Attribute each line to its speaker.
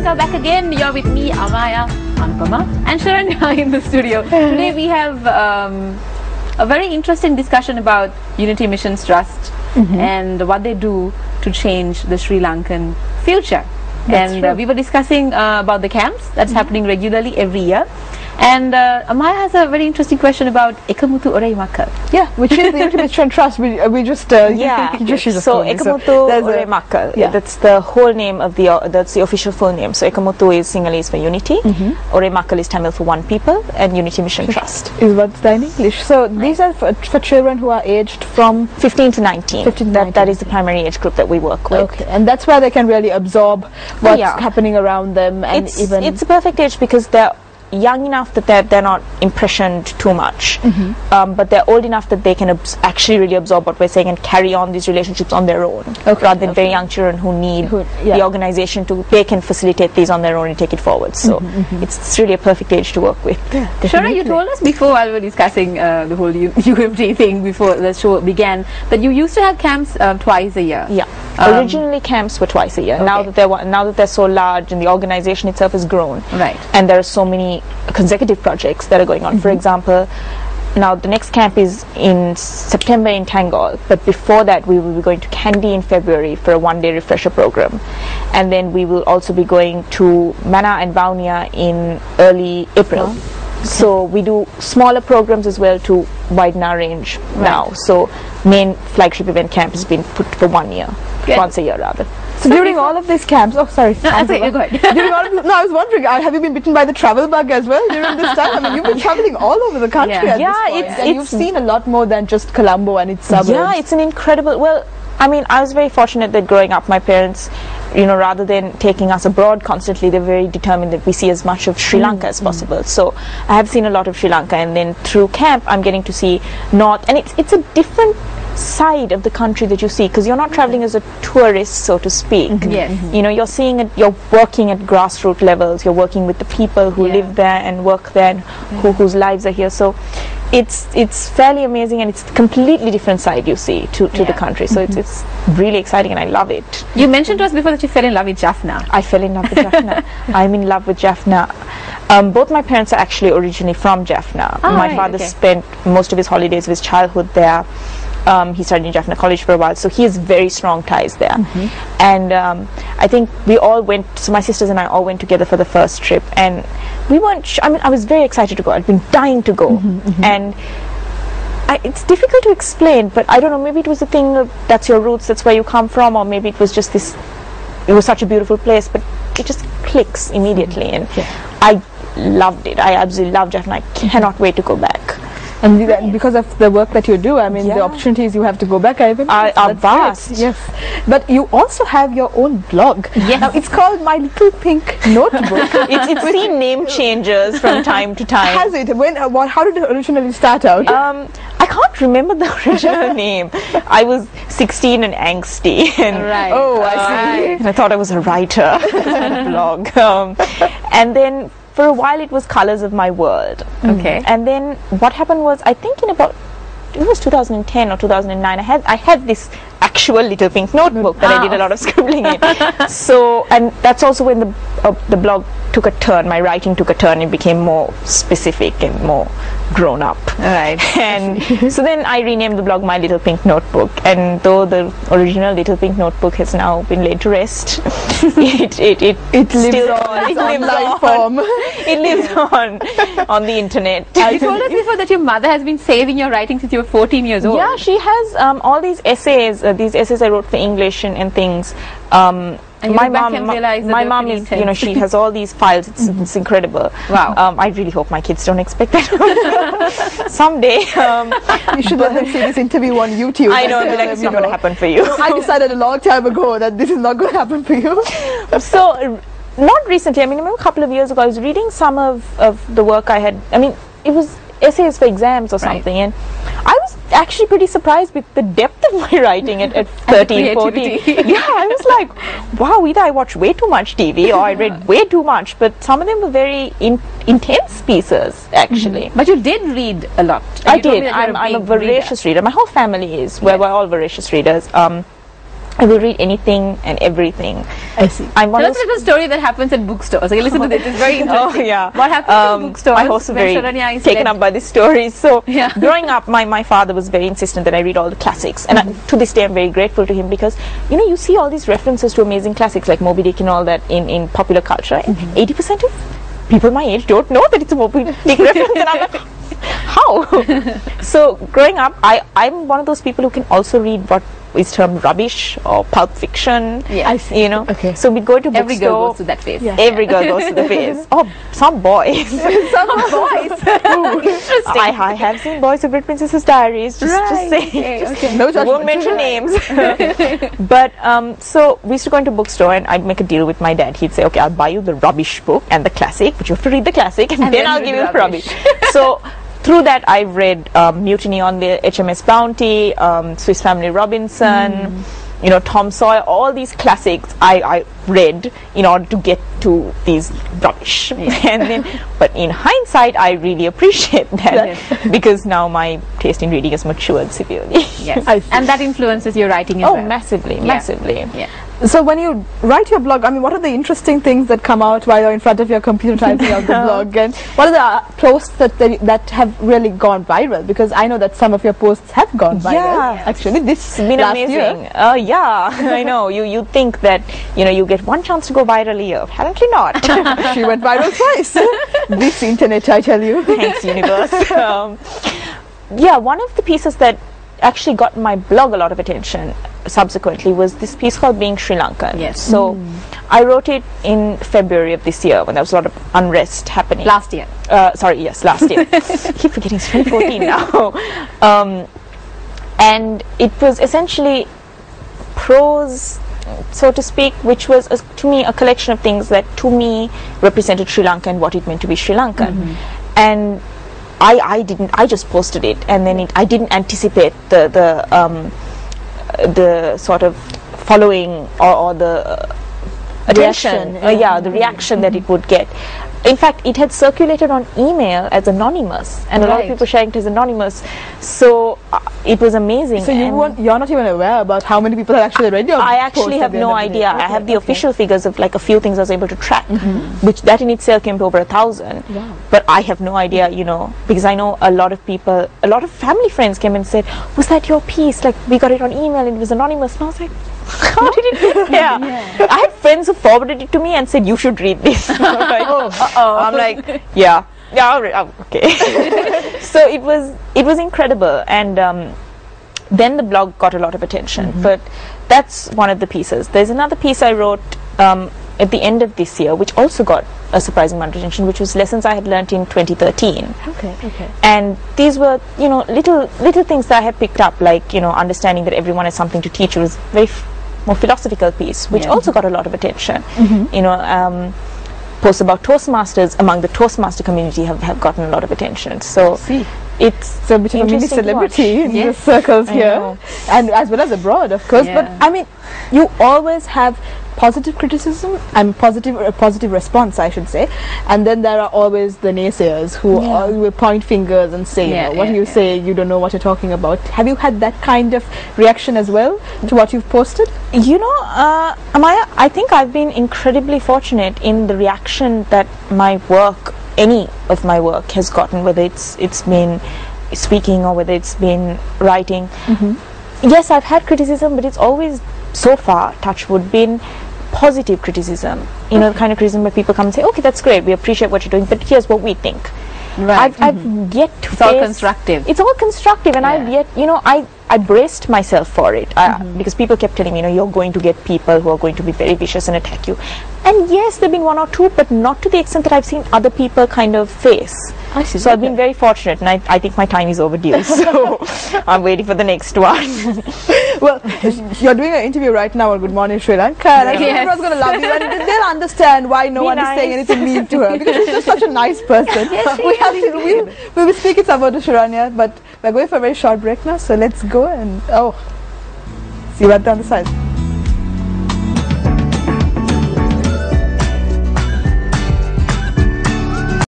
Speaker 1: Lanka back again. You're with me, Amaya, Anupama, and Sharon in the studio. Today we have a very interesting discussion about Unity Missions Trust and what they do to change the Sri Lankan future. And we were discussing about the camps that's happening regularly every year. And Amaya has a very interesting question about Ekamutu Oreimaka.
Speaker 2: Yeah, which is the Unity Missions Trust. We just
Speaker 3: so Ekamutu Oreimaka.
Speaker 2: Yeah.
Speaker 3: That's the whole name of that's the official full name. So Ekamutu is Sinhalese for unity, Oreimaka is Tamil for one people, and Unity Mission Trust
Speaker 2: is what's in English. So these are for children who are aged from
Speaker 3: 15 to 19.
Speaker 2: 15 to 19.
Speaker 3: That is the primary age group that we work with.
Speaker 2: Okay, and that's where they can really absorb what's happening around them, and
Speaker 3: it's a perfect age because they're young enough that they're not impressioned too much, but they're old enough that they can actually really absorb what we're saying and carry on these relationships on their own, rather than very young children who need the organization they can facilitate these on their own and take it forward. So it's really a perfect age to work with.
Speaker 1: Shara, you told us before while we were discussing the whole UMT thing before the show began that you used to have camps twice a year.
Speaker 3: Yeah. Originally camps were twice a year. Now that they're so large and the organization itself has grown, and there are so many consecutive projects that are going on. For example, now the next camp is in September in Tangol, but before that we will be going to Kandy in February for a one-day refresher program, and then we will also be going to Mana and Vaunia in early April. So we do smaller programs as well to widen our range now. So main flagship event camp has been put for 1 year, once a year rather.
Speaker 2: So during all of these camps,
Speaker 1: no, that's it, go ahead.
Speaker 2: During all of this, I was wondering, have you been bitten by the travel bug as well during this time? I mean, you've been traveling all over the country at this point, and you've seen a lot more than just Colombo and its suburbs.
Speaker 3: Yeah, it's an incredible, well, I mean, I was very fortunate that growing up, my parents, rather than taking us abroad constantly, they're very determined that we see as much of Sri Lanka as possible. So I have seen a lot of Sri Lanka, and then through camp, I'm getting to see and it's a different side of the country that you see, because you're not traveling as a tourist, so to speak. You're seeing it, you're working at grassroots levels, you're working with the people who live there and work there, and whose lives are here. So it's fairly amazing, and it's a completely different side you see to the country. So it's really exciting, and I love it.
Speaker 1: You mentioned to us before that you fell in love with Jaffna.
Speaker 3: I fell in love with Jaffna. I'm in love with Jaffna. Both my parents are actually originally from Jaffna. My father spent most of his holidays of his childhood there. He studied in Jaffna College for a while, so he has very strong ties there. And I think we all went, so my sisters and I all went together for the first trip, and we weren't, I was very excited to go. I'd been dying to go. And it's difficult to explain, but I don't know, maybe it was the thing of that's your roots, that's where you come from, or maybe it was just it was such a beautiful place, but it just clicks immediately. And I loved it. I absolutely loved Jaffna. I cannot wait to go back.
Speaker 2: And because of the work that you do, I mean, the opportunities you have to go back are
Speaker 3: vast.
Speaker 2: Great. Yes, but you also have your own blog.
Speaker 1: Yes,
Speaker 2: now, it's called My Little Pink Notebook.
Speaker 3: it's seen name changes from time to time.
Speaker 2: Has it? How did it originally start out?
Speaker 3: I can't remember the original name. I was 16 and angsty, and
Speaker 2: I see.
Speaker 3: And I thought I was a writer. Blog, and then. For a while it was Colors of My World. And then what happened was, I think it was 2010 or 2009, I had this actual little pink notebook that I did a lot of scribbling in. So, and that's also when the blog took a turn, my writing took a turn, it became more specific and more grown up. And so then I renamed the blog My Little Pink Notebook, and though the original Little Pink Notebook has now been laid to rest, it lives on. It lives on.
Speaker 2: Form.
Speaker 3: It lives on the internet.
Speaker 1: You told us before that your mother has been saving your writing since you were 14 years old.
Speaker 3: Yeah, she has all these essays I wrote for English and things.
Speaker 1: And my mom
Speaker 3: is, she has all these files. It's incredible.
Speaker 1: Wow.
Speaker 3: I really hope my kids don't expect that someday.
Speaker 2: You should let them see this interview on YouTube.
Speaker 3: I know, but it's not going to happen for you.
Speaker 2: I decided a long time ago that this is not going to happen for you.
Speaker 3: So, not recently. I mean, a couple of years ago, I was reading some of the work I had. I mean, it was essays for exams or something, and I was actually pretty surprised with the depth of my writing at 13, 14. Yeah, I was like, wow, either I watched way too much TV or I read way too much, but some of them were very intense pieces, actually.
Speaker 1: But you did read a lot.
Speaker 3: I did. I'm a voracious reader. My whole family is. We're all voracious readers. I will read anything and everything.
Speaker 2: I see.
Speaker 3: Tell
Speaker 1: us a little story that happens in bookstores. Okay, listen to this. It's very interesting.
Speaker 3: Oh, yeah.
Speaker 1: What happens in bookstores?
Speaker 3: I'm also very taken up by this story. So, growing up, my father was very insistent that I read all the classics. And to this day, I'm very grateful to him because, you know, you see all these references to amazing classics like Moby Dick and all that in popular culture. And 80% of people my age don't know that it's a Moby Dick reference. And I'm like, how? So, growing up, I'm one of those people who can also read what is termed rubbish or pulp fiction.
Speaker 1: Yeah, I see.
Speaker 3: You know.
Speaker 2: Okay.
Speaker 3: So we go to bookstore.
Speaker 1: Every girl goes to that phase.
Speaker 3: Yeah. Every girl goes to the phase. Oh, some boys.
Speaker 1: Some boys. Interesting.
Speaker 3: I have seen boys who've read Princess's Diaries. Just saying.
Speaker 1: Okay.
Speaker 2: No
Speaker 3: I won't mention names. But so we used to go into bookstore and I'd make a deal with my dad. He'd say, okay, I'll buy you the rubbish book and the classic, but you have to read the classic, and then I'll give you the rubbish. So through that, I've read Mutiny on the HMS Bounty, Swiss Family Robinson, you know, Tom Sawyer, all these classics I read in order to get to these rubbish. And then, but in hindsight, I really appreciate that because now my taste in reading has matured severely.
Speaker 1: Yes, and that influences your writing as well.
Speaker 3: Oh, massively, massively.
Speaker 1: Yeah.
Speaker 2: So when you write your blog, I mean, what are the interesting things that come out while you're in front of your computer typing out the blog? And what are the posts that have really gone viral? Because I know that some of your posts have gone viral.
Speaker 3: Yeah.
Speaker 2: Actually, this
Speaker 3: been
Speaker 2: last
Speaker 3: amazing.
Speaker 2: year.
Speaker 3: Yeah, I know. You think that, you know, you get one chance to go viral a year. Apparently not.
Speaker 2: She went viral twice. This internet, I tell you.
Speaker 3: Thanks, universe. Yeah, one of the pieces that actually got my blog a lot of attention subsequently was this piece called Being Sri Lankan.
Speaker 1: Yes.
Speaker 3: So I wrote it in February of this year when there was a lot of unrest happening.
Speaker 1: Last year.
Speaker 3: Sorry, yes, last year. I keep forgetting it's 2014 now. And it was essentially prose, so to speak, which was to me a collection of things that to me represented Sri Lanka and what it meant to be Sri Lankan. And I just posted it, and then I didn't anticipate the sort of following or the attention, the reaction that it would get. In fact, it had circulated on email as anonymous, and a lot of people sharing it as anonymous. So it was amazing.
Speaker 2: So you're not even aware about how many people have actually read your
Speaker 3: I actually have no idea. I have the official figures of like a few things I was able to track, which that in itself came to over 1,000.
Speaker 2: Wow.
Speaker 3: But I have no idea, you know, because I know a lot of people, a lot of family friends came and said, "Was that your piece? Like we got it on email and it was anonymous." And I was like, how did it get there? I had friends who forwarded it to me and said, "You should read this." I'm like, yeah, okay. So it was incredible, and then the blog got a lot of attention. But that's one of the pieces. There's another piece I wrote at the end of this year, which also got a surprising amount of attention, which was lessons I had learnt in 2013.
Speaker 2: Okay.
Speaker 3: And these were, you know, little things that I had picked up, like, you know, understanding that everyone has something to teach. It was very more philosophical piece, which also got a lot of attention. You know, posts about Toastmasters among the Toastmaster community have gotten a lot of attention. So it's
Speaker 2: a bit of a mini celebrity in the circles here, and as well as abroad, of course. But I mean, you always have positive criticism and positive response, I should say, and then there are always the naysayers who will point fingers and say, you know, what you say, you don't know what you're talking about. Have you had that kind of reaction as well to what you've posted? You know, Amaya, I think I've been incredibly fortunate in the reaction that my work, any of my work, has gotten, whether it's been speaking or whether it's been writing. Yes, I've had criticism, but it's always, so far, touch wood, been positive criticism. You know, the kind of criticism where people come and say, "Okay, that's great, we appreciate what you're doing, but here's what we think." Right. I've yet to
Speaker 1: It's all constructive.
Speaker 3: It's all constructive, and I've yet, you know, I braced myself for it because people kept telling me, you know, you're going to get people who are going to be very vicious and attack you. And yes, there've been one or two, but not to the extent that I've seen other people kind of face. I see. So I've been very fortunate, and I think my time is overdue. So I'm waiting for the next one. Well, you're doing an interview right now on Good Morning Sri Lanka, and I think everyone's going to love you, and they'll understand why no one is saying anything mean to her, because she's just such a nice person. We'll be speaking some more to Sharanya, but we're going for a very short break now, so let's go and see you right down the side.